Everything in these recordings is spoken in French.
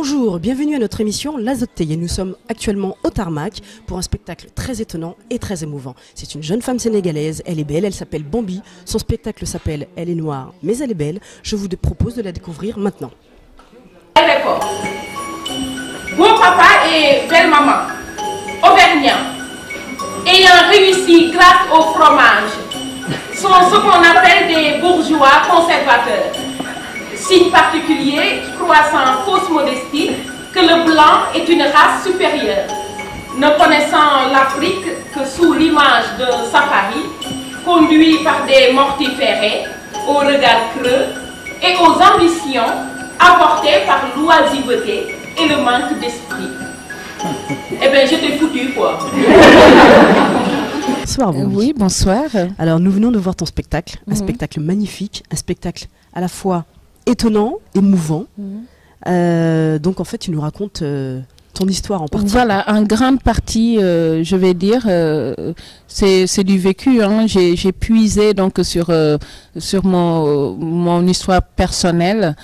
Bonjour, bienvenue à notre émission L'Azoté. Nous sommes actuellement au Tarmac pour un spectacle très étonnant et très émouvant. C'est une jeune femme sénégalaise, elle est belle, elle s'appelle Bambi. Son spectacle s'appelle Elle est noire mais elle est belle. Je vous propose de la découvrir maintenant. Bon papa et belle maman, auvergnats, ayant réussi grâce au fromage, sont ce qu'on appelle des bourgeois conservateurs. Signe particulier qui croit sans fausse modestie que le blanc est une race supérieure, ne connaissant l'Afrique que sous l'image d'un safari, conduit par des mortiférés, au regard creux et aux ambitions apportées par l'oisiveté et le manque d'esprit. Eh bien, j'étais foutu, quoi. Bonsoir, Bambi. Oui, bonsoir. Alors, nous venons de voir ton spectacle, un spectacle magnifique, un spectacle à la fois étonnant, émouvant. Donc en fait, tu nous racontes ton histoire en partie. Voilà, en grande partie, je vais dire, c'est du vécu. Hein. J'ai puisé donc sur mon histoire personnelle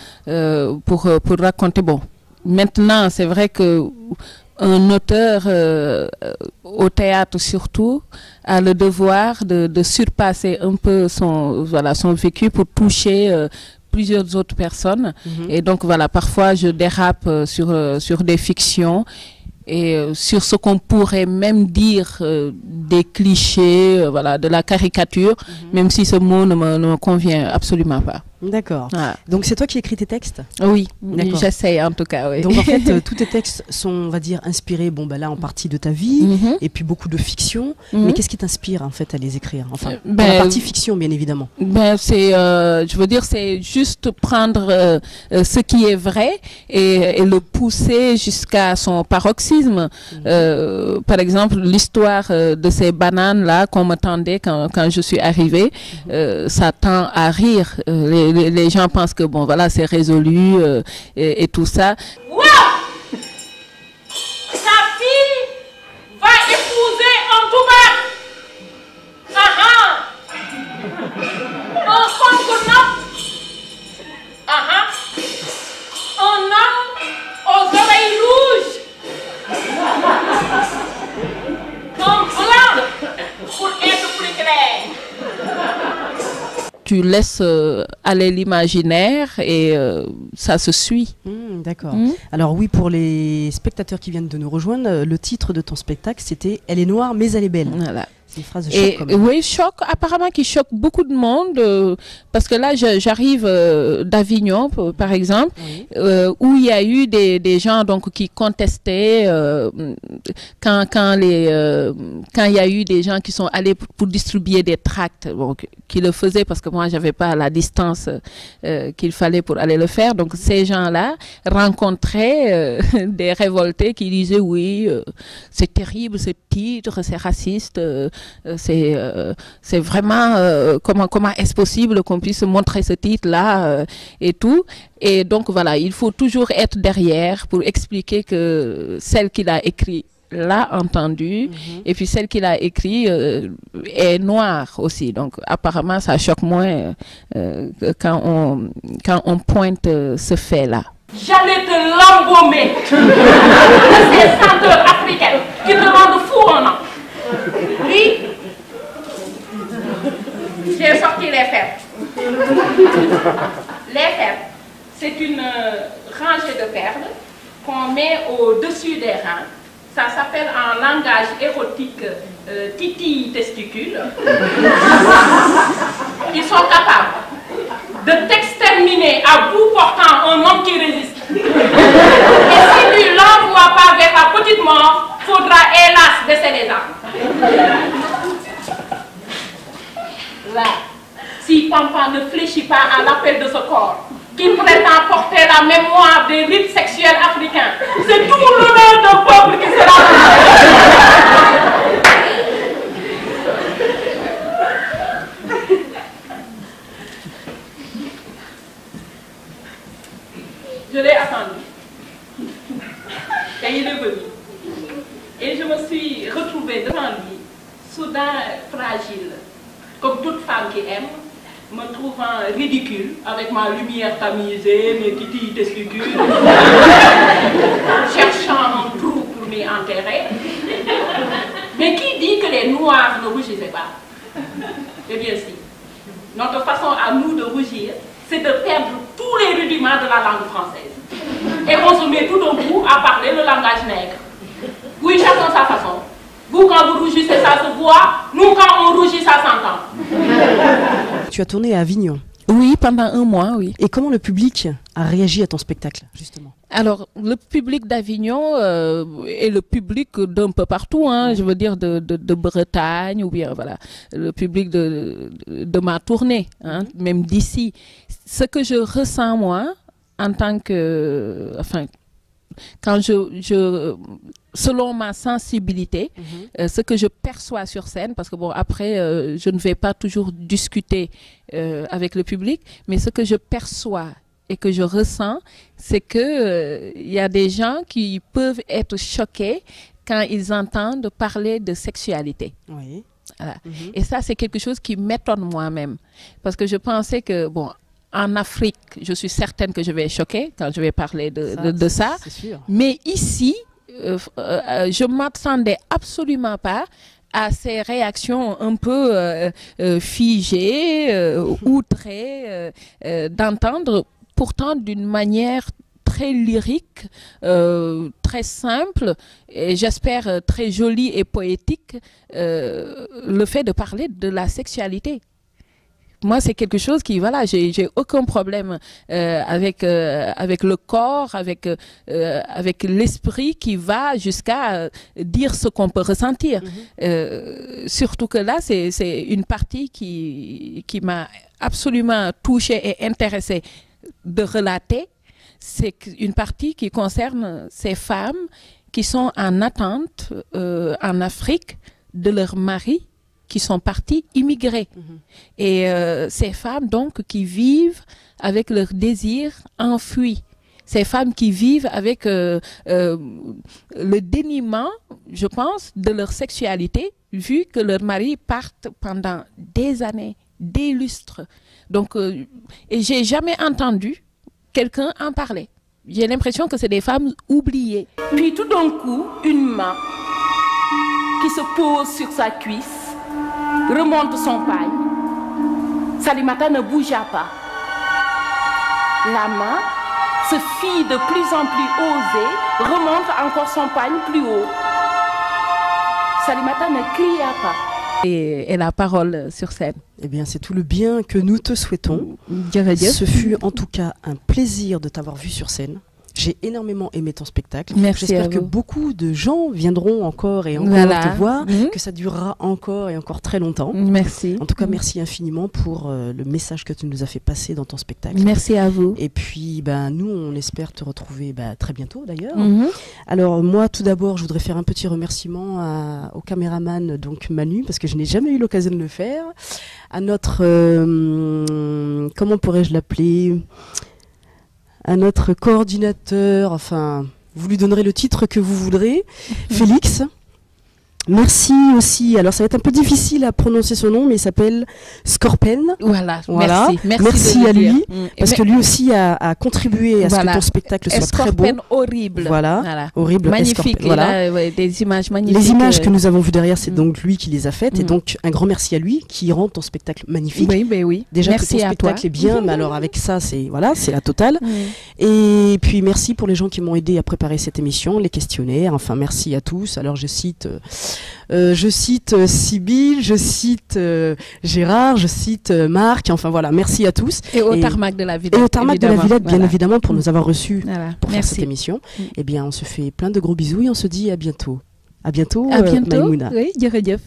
pour raconter. Bon, maintenant, c'est vrai que un auteur au théâtre surtout a le devoir de surpasser un peu son vécu pour toucher plusieurs autres personnes. Et donc voilà, parfois je dérape sur des fictions et sur ce qu'on pourrait même dire des clichés, voilà, de la caricature, même si ce mot ne me convient absolument pas. D'accord. Ah. Donc c'est toi qui écris tes textes? Oui, j'essaie en tout cas. Oui. Donc en fait, tous tes textes sont, on va dire, inspirés, bon ben là en partie de ta vie, et puis beaucoup de fiction. Mais qu'est-ce qui t'inspire en fait à les écrire? Enfin, pour la partie fiction, bien évidemment. C'est, je veux dire, c'est juste prendre ce qui est vrai et le pousser jusqu'à son paroxysme. Par exemple, l'histoire de ces bananes là qu'on me tendait quand je suis arrivée, ça tend à rire. Les gens pensent que bon voilà, c'est résolu et tout ça. Wow! Sa fille va épouser un toubac. Un fonkenot. Un homme aux oreilles rouges. Un blanc pour être plus clair. Tu laisses aller l'imaginaire et ça se suit. D'accord. Alors oui, pour les spectateurs qui viennent de nous rejoindre, le titre de ton spectacle, c'était « Elle est noire, mais elle est belle ». Voilà. C'est une phrase de choc quand même. Oui, choc, apparemment qui choque beaucoup de monde, parce que là, j'arrive d'Avignon, par exemple, où il y a eu des gens donc, qui contestaient quand il y a eu des gens qui sont allés pour distribuer des tracts, donc, qui le faisaient parce que moi, j'avais pas la distance qu'il fallait pour aller le faire. Donc, ces gens-là rencontraient des révoltés qui disaient oui, c'est terrible ce titre, c'est raciste. C'est vraiment comment est-ce possible qu'on puisse montrer ce titre-là et tout. Et donc voilà, il faut toujours être derrière pour expliquer que celle qui l'a écrit l'a entendu et puis celle qui l'a écrit est noire aussi. Donc apparemment ça choque moins quand on pointe ce fait-là. J'allais te l'embaumer de ces senteurs africaines qui te rendent fou en an. Oui, j'ai sorti les fèves. Les fèves, c'est une rangée de perles qu'on met au-dessus des reins. Ça s'appelle en langage érotique titi testicule. Ils sont capables de t'exterminer à bout portant un homme qui résiste. Et si tu l'envoies pas vers la petite mort, faudra hélas baisser les armes. Là, si Pampa ne fléchit pas à l'appel de ce corps, qui prétend porter la mémoire des rites sexuels africains, c'est tout l'honneur d'un peuple qui sera. Je l'ai attendu. Et il est venu. Et je me suis retrouvée devant lui, soudain fragile, comme toute femme qui aime, me trouvant ridicule, avec ma lumière tamisée, mes titilles testicules, cherchant un trou pour m'y enterrer. Mais qui dit que les Noirs ne rougissaient pas? Eh bien si. Notre façon à nous de rougir, c'est de perdre tous les rudiments de la langue française. Et on se met tout d'un coup à parler le langage nègre. Oui, chacun sa façon. Vous, quand vous rougissez, ça se voit. Nous, quand on rougit, ça s'entend. Tu as tourné à Avignon. Oui, pendant 1 mois, oui. Et comment le public a réagi à ton spectacle, justement? Alors, le public d'Avignon et le public d'un peu partout, hein, je veux dire de Bretagne ou bien voilà, le public de ma tournée, hein, même d'ici. Ce que je ressens moi, en tant que, enfin, quand selon ma sensibilité, ce que je perçois sur scène, parce que bon, après, je ne vais pas toujours discuter avec le public, mais ce que je perçois et que je ressens, c'est que y a des gens qui peuvent être choqués quand ils entendent parler de sexualité. Oui. Voilà. Et ça, c'est quelque chose qui m'étonne moi-même, parce que je pensais que, bon, en Afrique, je suis certaine que je vais être choquée quand je vais parler de ça. Sûr. Mais ici, je m'attendais absolument pas à ces réactions un peu figées, outrées, d'entendre pourtant d'une manière très lyrique, très simple et j'espère très jolie et poétique, le fait de parler de la sexualité. Moi, c'est quelque chose qui, voilà, j'ai aucun problème avec le corps, avec l'esprit qui va jusqu'à dire ce qu'on peut ressentir. Surtout que là, c'est une partie qui m'a absolument touchée et intéressée de relater. C'est une partie qui concerne ces femmes qui sont en attente en Afrique de leur mari qui sont partis immigrer. Et ces femmes, donc, qui vivent avec leur désir enfui. Ces femmes qui vivent avec le déniement, je pense, de leur sexualité, vu que leurs maris partent pendant des années, des lustres. Donc, et j'ai jamais entendu quelqu'un en parler. J'ai l'impression que c'est des femmes oubliées. Puis tout d'un coup, une main qui se pose sur sa cuisse, remonte son pagne. Salimata ne bougea pas. La main se fit de plus en plus osée, remonte encore son pagne plus haut. Salimata ne cria pas. Et la parole sur scène. Eh bien, c'est tout le bien que nous te souhaitons. Ce fut en tout cas un plaisir de t'avoir vu sur scène. J'ai énormément aimé ton spectacle. J'espère que beaucoup de gens viendront encore et encore te voir, que ça durera encore et encore très longtemps. Merci. En tout cas, merci infiniment pour le message que tu nous as fait passer dans ton spectacle. Merci à vous. Et puis, nous, on espère te retrouver très bientôt d'ailleurs. Alors, moi, tout d'abord, je voudrais faire un petit remerciement au caméraman, donc Manu, parce que je n'ai jamais eu l'occasion de le faire. À notre, comment pourrais-je l'appeler ? À notre coordinateur, enfin, vous lui donnerez le titre que vous voudrez, Félix. Merci aussi, alors ça va être un peu difficile à prononcer son nom, mais il s'appelle Scorpen. Voilà. Merci à lui, parce que lui aussi a contribué à ce que ton spectacle soit très beau. Horrible. Voilà. Horrible. Magnifique, des images magnifiques. Les images que nous avons vues derrière, c'est donc lui qui les a faites, et donc un grand merci à lui qui rend ton spectacle magnifique. Oui. Déjà merci que ton spectacle est bien, mais alors avec ça, c'est la totale. Et puis merci pour les gens qui m'ont aidé à préparer cette émission, les questionnaires, enfin merci à tous. Alors je cite Sybille, je cite Gérard, je cite Marc, enfin voilà, merci à tous. Et au Tarmac de la Villette. Et au Tarmac de la Villette, bien évidemment, pour nous avoir reçus pour faire cette émission. Eh bien, on se fait plein de gros bisous et on se dit à bientôt. À bientôt, à bientôt, Maïmouna. Oui, jërëjëf.